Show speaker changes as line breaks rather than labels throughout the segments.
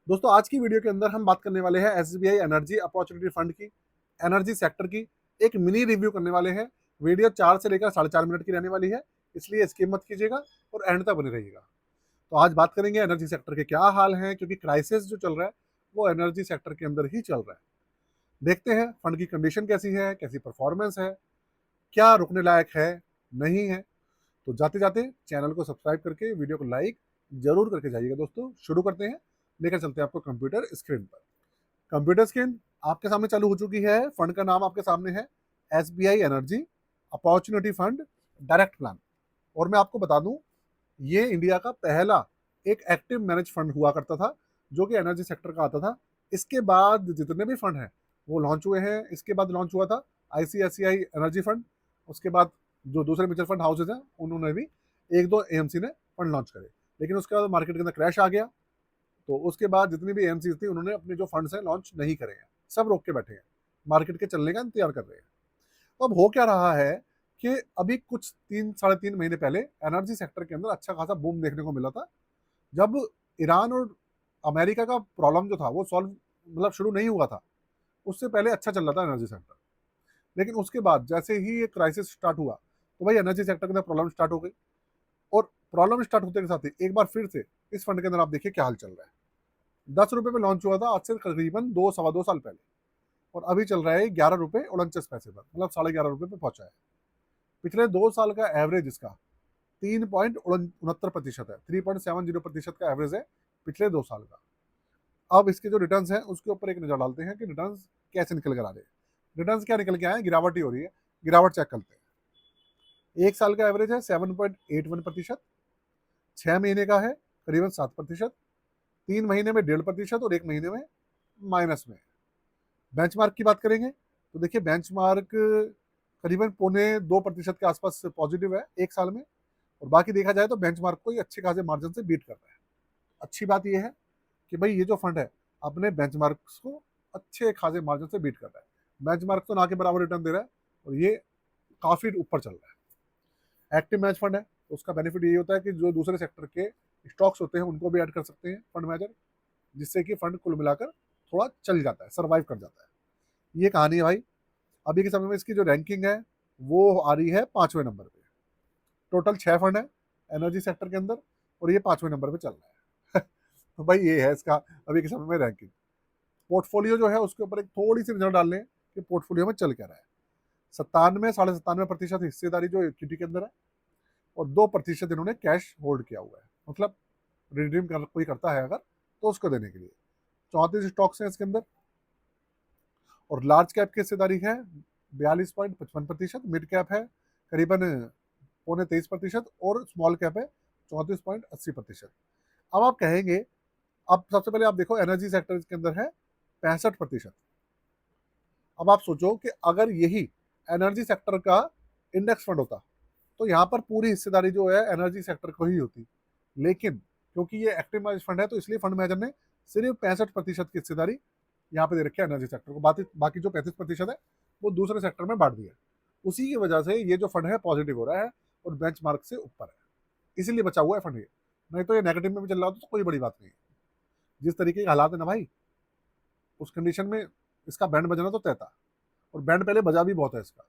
दोस्तों आज की वीडियो के अंदर हम बात करने वाले हैं एसबीआई एनर्जी अपॉर्चुनिटी फंड की, एनर्जी सेक्टर की। एक मिनी रिव्यू करने वाले हैं। वीडियो 4 से लेकर 4.5 मिनट की रहने वाली है, इसलिए स्किप मत कीजिएगा और एंड तक बने रहिएगा। तो आज बात करेंगे एनर्जी सेक्टर के क्या हाल हैं, क्योंकि क्राइसिस जो चल रहा है वो एनर्जी सेक्टर के अंदर ही चल रहा है। देखते हैं फंड की कंडीशन कैसी है, कैसी परफॉर्मेंस है, क्या रुकने लायक है, नहीं है। तो जाते जाते चैनल को सब्सक्राइब करके वीडियो को लाइक जरूर करके जाइएगा। दोस्तों शुरू करते हैं, लेकर चलते हैं आपको कंप्यूटर स्क्रीन पर। कंप्यूटर स्क्रीन आपके सामने चालू हो चुकी है। फंड का नाम आपके सामने है SBI energy opportunity fund direct plan. और मैं आपको बता दूं, ये इंडिया का पहला एक एक्टिव मैनेज फंड हुआ करता था जो कि एनर्जी सेक्टर का आता था। इसके बाद जितने भी फंड हैं वो लॉन्च हुए हैं। इसके बाद लॉन्च हुआ था आईसीआईसीआई एनर्जी फंड। उसके बाद जो दूसरे म्यूचुअल फंड हाउसेज हैं उन्होंने भी एक दो एएमसी ने फंड लॉन्च करे, लेकिन उसके बाद मार्केट के अंदर क्रैश आ गया। तो उसके बाद जितनी भी एएमसी थी उन्होंने अपने जो फंड्स हैं लॉन्च नहीं करे हैं, सब रोक के बैठे हैं, मार्केट के चलने का इंतजार कर रहे हैं। तो अब हो क्या रहा है कि अभी कुछ 3 साढ़े 3 महीने पहले एनर्जी सेक्टर के अंदर अच्छा खासा बूम देखने को मिला था, जब ईरान और अमेरिका का प्रॉब्लम जो था वो सॉल्व मतलब शुरू नहीं हुआ था। उससे पहले अच्छा चल रहा था एनर्जी सेक्टर। लेकिन उसके बाद जैसे ही ये क्राइसिस स्टार्ट हुआ तो भाई एनर्जी सेक्टर के अंदर प्रॉब्लम स्टार्ट हो गई। और प्रॉब्लम स्टार्ट होते के साथ ही एक बार फिर से इस फंड के अंदर आप देखिए क्या हाल चल रहा है। 10 रुपए पे लॉन्च हुआ था आज से करीबन 2 सवा 2 साल पहले, और अभी चल रहा है 11 रुपए 49 पैसे पर, मतलब 11.5 रुपए पे पहुंचा है। पिछले 2 साल का एवरेज इसका 3.69% है, 3.70% का एवरेज है पिछले 2 साल का। अब इसके जो रिटर्न्स हैं उसके ऊपर एक नजर डालते हैं कि रिटर्न्स कैसे निकल कर आ रहे हैं। रिटर्न्स क्या निकल के आए हैं, गिरावट ही हो रही है। गिरावट चेक करते हैं। 1 साल का एवरेज है 7.81%, 6 महीने का है करीबन 7%, 3 महीने में 1.5% और 1 महीने में माइनस में। बेंचमार्क की बात करेंगे तो देखिए बेंचमार्क करीबन 0.25% के आसपास पॉजिटिव है 1 साल में। और बाकी देखा जाए तो बेंचमार्क को ही अच्छे खासे मार्जिन से बीट कर रहा है। अच्छी बात यह है कि भाई ये जो फंड है अपने बेंचमार्क्स को अच्छे खासे मार्जिन से बीट कर रहा है। बेंचमार्क तो ना के बराबर रिटर्न दे रहा है और ये काफी ऊपर चल रहा है। एक्टिव मैच फंड है तो उसका बेनिफिट ये होता है कि जो दूसरे सेक्टर के स्टॉक्स होते हैं उनको भी ऐड कर सकते हैं फंड मैनेजर, जिससे कि फंड कुल मिलाकर थोड़ा चल जाता है, सर्वाइव कर जाता है। ये कहानी है भाई। अभी के समय में इसकी जो रैंकिंग है वो आ रही है 5वें नंबर पे। टोटल 6 फंड है एनर्जी सेक्टर के अंदर और ये 5वें नंबर पे चल रहा है। तो भाई ये है इसका अभी के समय में रैंकिंग। पोर्टफोलियो जो है उसके ऊपर एक थोड़ी सी नजर डाल लें कि पोर्टफोलियो में चल क्या रहा है। 97 साढ़े 97% हिस्सेदारी जो इक्विटी के अंदर है और 2% इन्होंने कैश होल्ड किया हुआ है, मतलब रिडीम कर कोई करता है अगर तो उसको देने के लिए। 34 स्टॉक्स हैं इसके अंदर। और लार्ज कैप की हिस्सेदारी है 42.55%, मिड कैप है करीबन 22.25% और स्मॉल कैप है 34.80%। अब आप कहेंगे, अब सबसे पहले आप देखो एनर्जी सेक्टर के अंदर है 65%। अब आप सोचो कि अगर यही एनर्जी सेक्टर का इंडेक्स फंड होता तो यहाँ पर पूरी हिस्सेदारी जो है एनर्जी सेक्टर को ही होती। लेकिन क्योंकि ये एक्टिव मैनेज फंड है तो इसलिए फंड मैनेजर ने सिर्फ 65% की हिस्सेदारी यहाँ पे दे रखी है एनर्जी सेक्टर को। बाकी बाकी जो 35% है वो दूसरे सेक्टर में बांट दिया है। उसी की वजह से ये जो फंड है पॉजिटिव हो रहा है और बेंचमार्क से ऊपर है, इसीलिए बचा हुआ है फंड ये। नहीं तो ये नेगेटिव में भी चल रहा होता तो कोई बड़ी बात नहीं है। जिस तरीके के हालात है ना भाई, उस कंडीशन में इसका बैंड बजना तो तय था, और बैंड पहले बजा भी बहुत है इसका।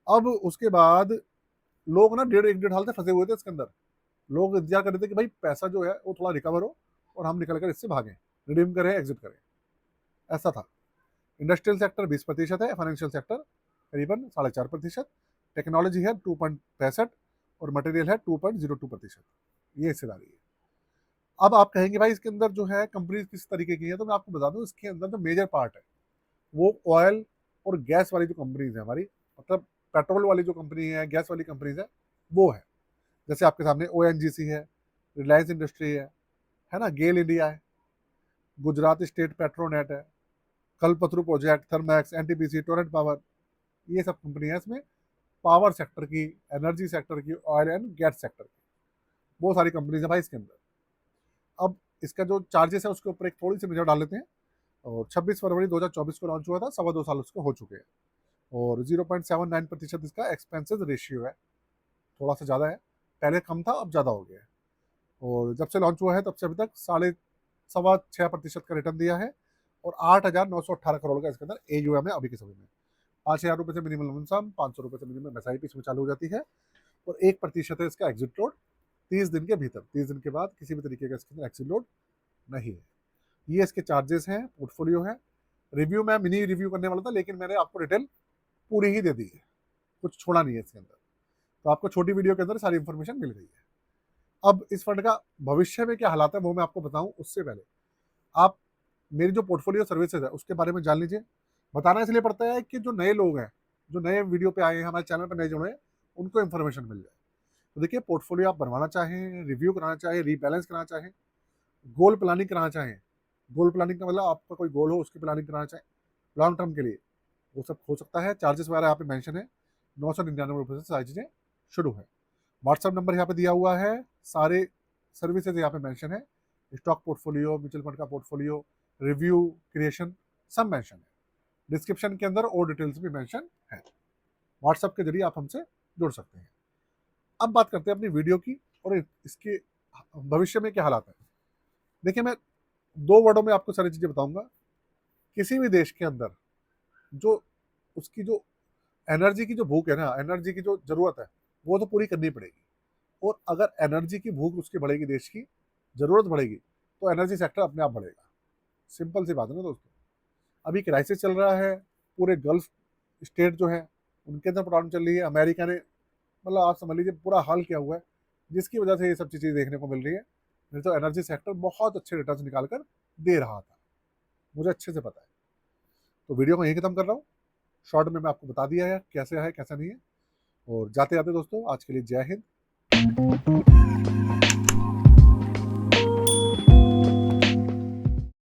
अब उसके बाद लोग ना 1.5 साल से फंसे हुए थे इसके अंदर। लोग इंतजार कर रहे थे कि भाई पैसा जो है वो थोड़ा रिकवर हो और हम निकल कर इससे भागें, रिडीम करें, एग्जिट करें। ऐसा था। इंडस्ट्रियल सेक्टर 20% है, फाइनेंशियल सेक्टर करीबन 4.5%, टेक्नोलॉजी है 2.65 और मटेरियल है 2.02%। ये हिस्सेदारी है। अब आप कहेंगे भाई इसके अंदर जो है कंपनी किस तरीके की है, तो मैं आपको बता दूं इसके अंदर जो मेजर पार्ट है वो ऑयल और गैस वाली जो कंपनीज है हमारी, मतलब पेट्रोल वाली जो कंपनी है, गैस वाली कंपनीज है, वो है। जैसे आपके सामने ओएनजीसी है, रिलायंस इंडस्ट्री है ना, गेल इंडिया है, गुजरात स्टेट पेट्रोनेट है, Kalpataru project, Thermax, NTPC, Torrent power, ये सब कंपनियां इसमें पावर सेक्टर की, एनर्जी सेक्टर की, ऑयल एंड गैस सेक्टर की, वो सारी कंपनीज है भाई इसके अंदर। अब इसका जो चार्जेस है उसके ऊपर एक थोड़ी सी नजर डाल लेते हैं। और 26 फरवरी 2024 को लॉन्च हुआ था, 2.25 साल उसको हो चुके हैं। और 0.79% इसका एक्सपेंसेस रेशियो है, थोड़ा सा ज़्यादा है। पहले कम था अब ज़्यादा हो गया है। और जब से लॉन्च हुआ है तब से अभी तक 6.25% का रिटर्न दिया है और 8,918 करोड़ का इसके अंदर AUM है अभी के समय में। 5,000 रुपये से मिनिमम लमसम, 500 रुपये से मिनिमम SIP इसमें चालू हो जाती है और 1% है इसका एग्जिट लोड 30 दिन के भीतर। 30 दिन के बाद किसी भी तरीके का इसके अंदर एग्जिट लोड नहीं है। ये इसके चार्जेस हैं, पोर्टफोलियो है। रिव्यू में मिनी रिव्यू करने वाला था, लेकिन मैंने आपको डिटेल पूरी ही दे दी है, कुछ छोड़ा नहीं है इसके अंदर, तो आपको छोटी वीडियो के अंदर सारी इंफॉर्मेशन मिल गई है। अब इस फंड का भविष्य में क्या हालात है वो मैं आपको बताऊं, उससे पहले आप मेरी जो पोर्टफोलियो सर्विसेज है उसके बारे में जान लीजिए। बताना इसलिए पड़ता है कि जो नए लोग हैं, जो नए वीडियो पे आए हैं, हमारे चैनल पर नए जुड़े हैं, उनको इन्फॉर्मेशन मिल जाए। तो देखिए, पोर्टफोलियो आप बनवाना चाहें, रिव्यू कराना चाहें, रीबैलेंस कराना चाहें, गोल प्लानिंग कराना चाहें, गोल प्लानिंग का मतलब आपका कोई गोल हो उसकी प्लानिंग कराना चाहें लॉन्ग टर्म के लिए, वो सब हो सकता है। चार्जेस वगैरह यहाँ पे मेंशन है। 999 से सारी चीज़ें शुरू है। व्हाट्सअप नंबर यहाँ पे दिया हुआ है, सारे सर्विसेज यहाँ पे मेंशन है, स्टॉक पोर्टफोलियो, म्यूचुअल फंड का पोर्टफोलियो, रिव्यू, क्रिएशन, सब मेंशन है। डिस्क्रिप्शन के अंदर और डिटेल्स भी मेंशन है। व्हाट्सएप के जरिए आप हमसे जुड़ सकते हैं। अब बात करते हैं अपनी वीडियो की और इसके भविष्य में क्या हालात है। देखिए, मैं 2 वर्डों में आपको सारी चीज़ें बताऊंगा। किसी भी देश के अंदर जो उसकी जो एनर्जी की जो भूख है ना, एनर्जी की जो ज़रूरत है, वो तो पूरी करनी पड़ेगी। और अगर एनर्जी की भूख उसकी बढ़ेगी, देश की ज़रूरत बढ़ेगी, तो एनर्जी सेक्टर अपने आप बढ़ेगा। सिंपल सी बात है ना दोस्तों। अभी क्राइसिस चल रहा है, पूरे गल्फ स्टेट जो है उनके अंदर प्रॉब्लम चल रही है। अमेरिका ने, मतलब आप समझ लीजिए पूरा हाल किया हुआ है, जिसकी वजह से ये सब चीज़ें देखने को मिल रही है। नहीं तो एनर्जी सेक्टर बहुत अच्छे रिटर्न निकाल कर दे रहा था, मुझे अच्छे से पता है। तो वीडियो को यहीं खत्म कर रहा हूँ। शॉर्ट में मैं आपको बता दिया है कैसे है कैसा नहीं है। और जाते जाते दोस्तों, आज के लिए जय हिंद।